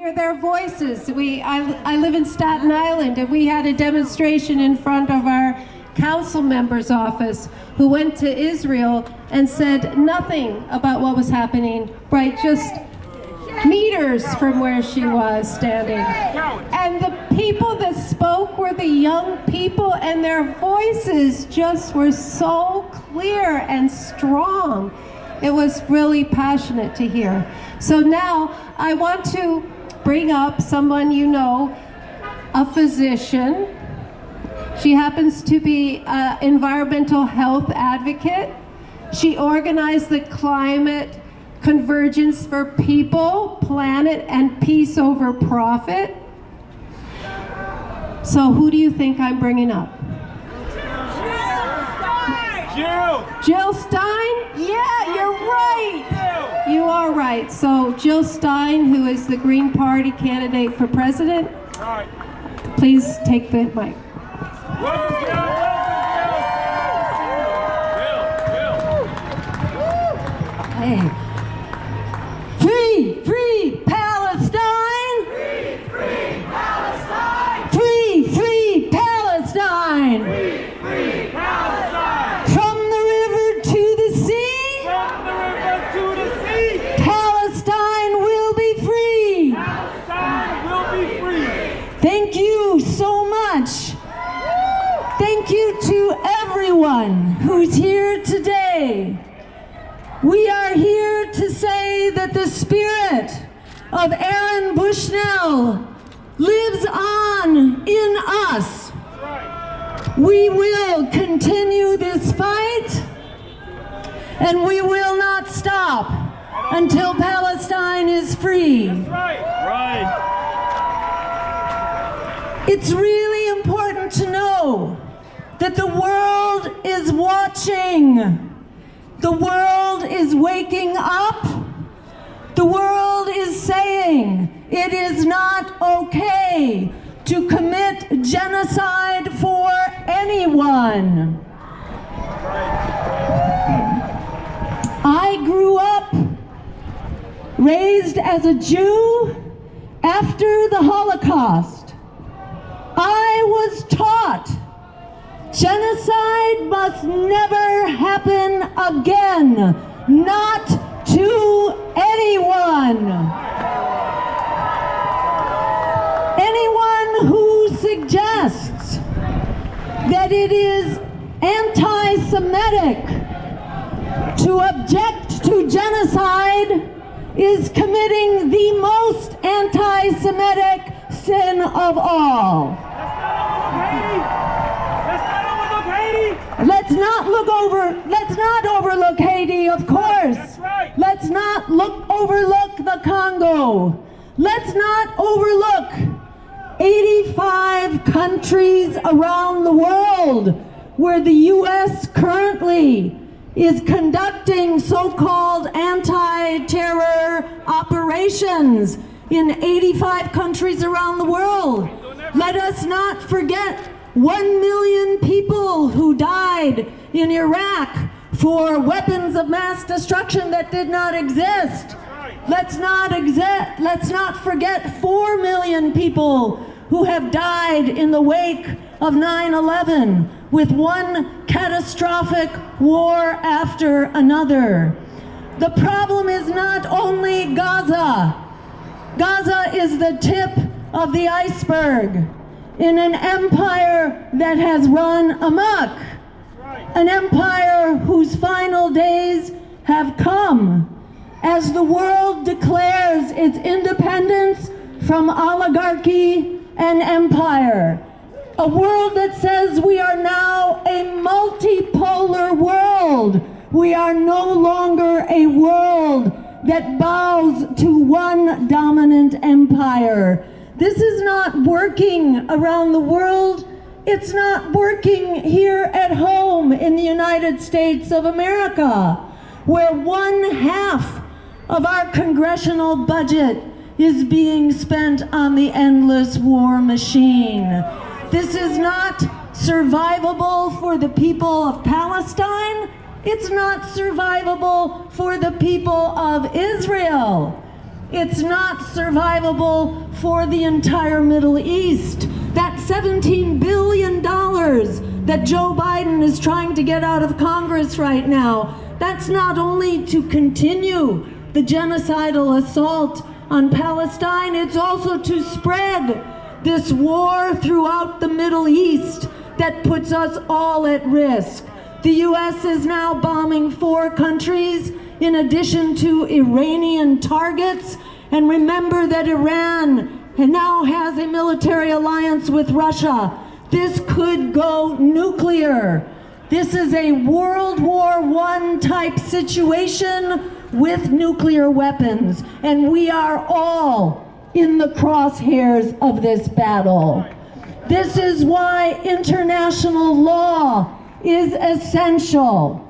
hear their voices. I live in Staten Island, and we had a demonstration in front of our council member's office who went to Israel and said nothing about what was happening, right, just meters from where she was standing. And the people that spoke were the young people, and their voices just were so clear and strong. It was really passionate to hear. So now I want to bring up someone you know, a physician. She happens to be an environmental health advocate. She organized the Climate Convergence for People, Planet, and Peace Over Profit. So who do you think I'm bringing up? Jill Stein? Yeah, you're right. You are right. So Jill Stein, who is the Green Party candidate for president, please take the mic. Hey. Free, free Palestine! Free, free Palestine! Free, free Palestine! Free, free Palestine! From the river to the sea! From the river to the sea! Palestine will be free! Palestine will be free! Thank you so much. Thank you to everyone who's here today. We are here to say that the spirit of Aaron Bushnell lives on in us. We will continue this fight, and we will not stop until Palestine is free. It's really important to know that the world is watching. The world is waking up. The world is saying it is not okay to commit genocide for anyone. I grew up raised as a Jew after the Holocaust. I was taught genocide must never happen again, not to anyone. Anyone who suggests that it is anti-Semitic to object to genocide is committing the most anti-Semitic sin of all. Let's not overlook Haiti, of course. Let's not overlook the Congo. Let's not overlook 85 countries around the world where the U.S. currently is conducting so-called anti-terror operations in 85 countries around the world. Let us not forget 1 million people who died in Iraq for weapons of mass destruction that did not exist. Let's not forget 4 million people who have died in the wake of 9/11, with one catastrophic war after another. The problem is not only Gaza. Gaza is the tip of the iceberg in an empire that has run amok, an empire whose final days have come as the world declares its independence from oligarchy and empire. A world that says we are now a multipolar world. We are no longer a world that bows to one dominant empire. This is not working around the world. It's not working here at home in the United States of America, where 1/2 of our congressional budget is being spent on the endless war machine. This is not survivable for the people of Palestine. It's not survivable for the people of Israel. It's not survivable for the entire Middle East. That $17 billion that Joe Biden is trying to get out of Congress right now, that's not only to continue the genocidal assault on Palestine, it's also to spread this war throughout the Middle East that puts us all at risk. The U.S. is now bombing 4 countries in addition to Iranian targets. And remember that Iran now has a military alliance with Russia. This could go nuclear. This is a World War I type situation with nuclear weapons. And we are all in the crosshairs of this battle. This is why international law is essential.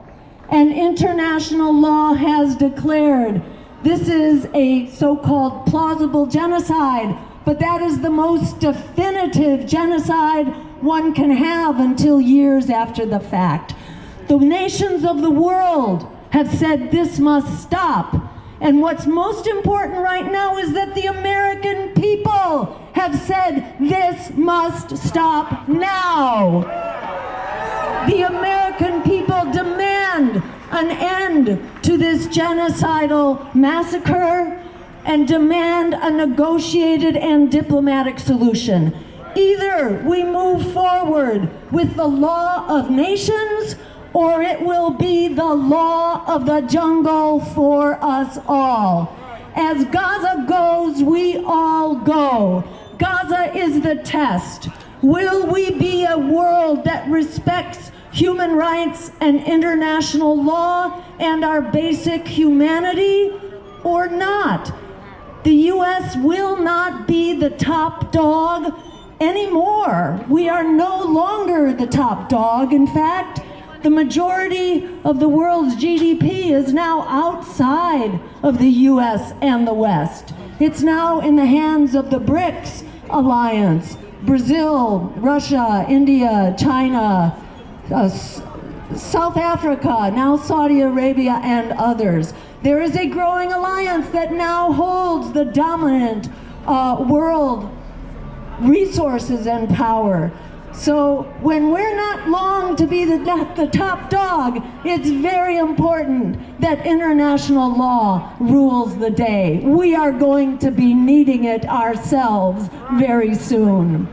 And international law has declared this is a so-called plausible genocide, but that is the most definitive genocide one can have until years after the fact. The nations of the world have said this must stop. And what's most important right now is that the American people have said this must stop now. The American people demand an end to this genocidal massacre and demand a negotiated and diplomatic solution. Either we move forward with the law of nations, or it will be the law of the jungle for us all. As Gaza goes, we all go. Gaza is the test. Will we be a world that respects human rights and international law and our basic humanity, or not? The U.S. will not be the top dog anymore. We are no longer the top dog. In fact, the majority of the world's GDP is now outside of the U.S. and the West. It's now in the hands of the BRICS alliance: Brazil, Russia, India, China, South Africa, now Saudi Arabia, and others. There is a growing alliance that now holds the dominant world resources and power. So when we're not long to be the top dog, it's very important that international law rules the day. We are going to be needing it ourselves very soon.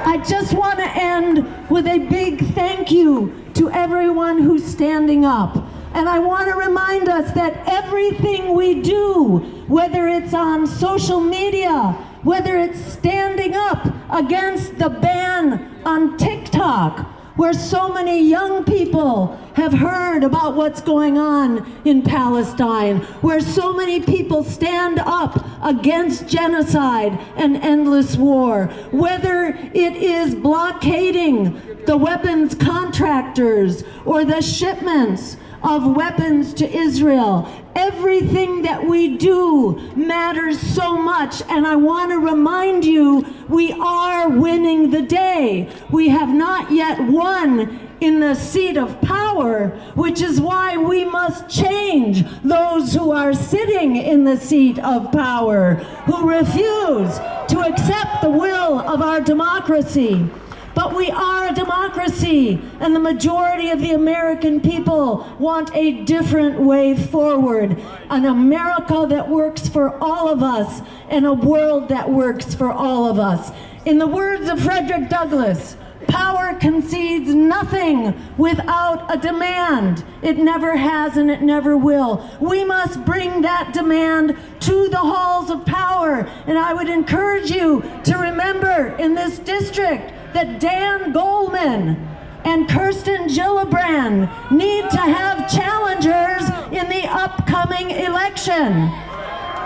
I just want to end with a big thank you to everyone who's standing up. And I want to remind us that everything we do, whether it's on social media, whether it's standing up against the ban on TikTok, where so many young people have heard about what's going on in Palestine, where so many people stand up against genocide and endless war, whether it is blockading the weapons contractors or the shipments of weapons to Israel. Everything that we do matters so much, and I want to remind you, we are winning the day. We have not yet won in the seat of power, which is why we must change those who are sitting in the seat of power, who refuse to accept the will of our democracy. But we are a democracy, and the majority of the American people want a different way forward. An America that works for all of us, and a world that works for all of us. In the words of Frederick Douglass, power concedes nothing without a demand. It never has and it never will. We must bring that demand to the halls of power. And I would encourage you to remember in this district that Dan Goldman and Kirsten Gillibrand need to have challengers in the upcoming election.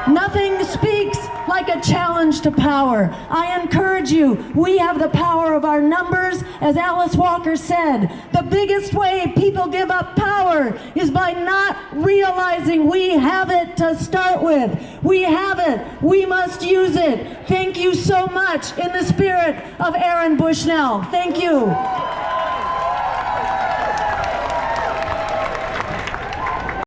Nothing speaks like a challenge to power. I encourage you, we have the power of our numbers. As Alice Walker said, the biggest way people give up power is by not realizing we have it to start with. We have it. We must use it. Thank you so much in the spirit of Aaron Bushnell. Thank you.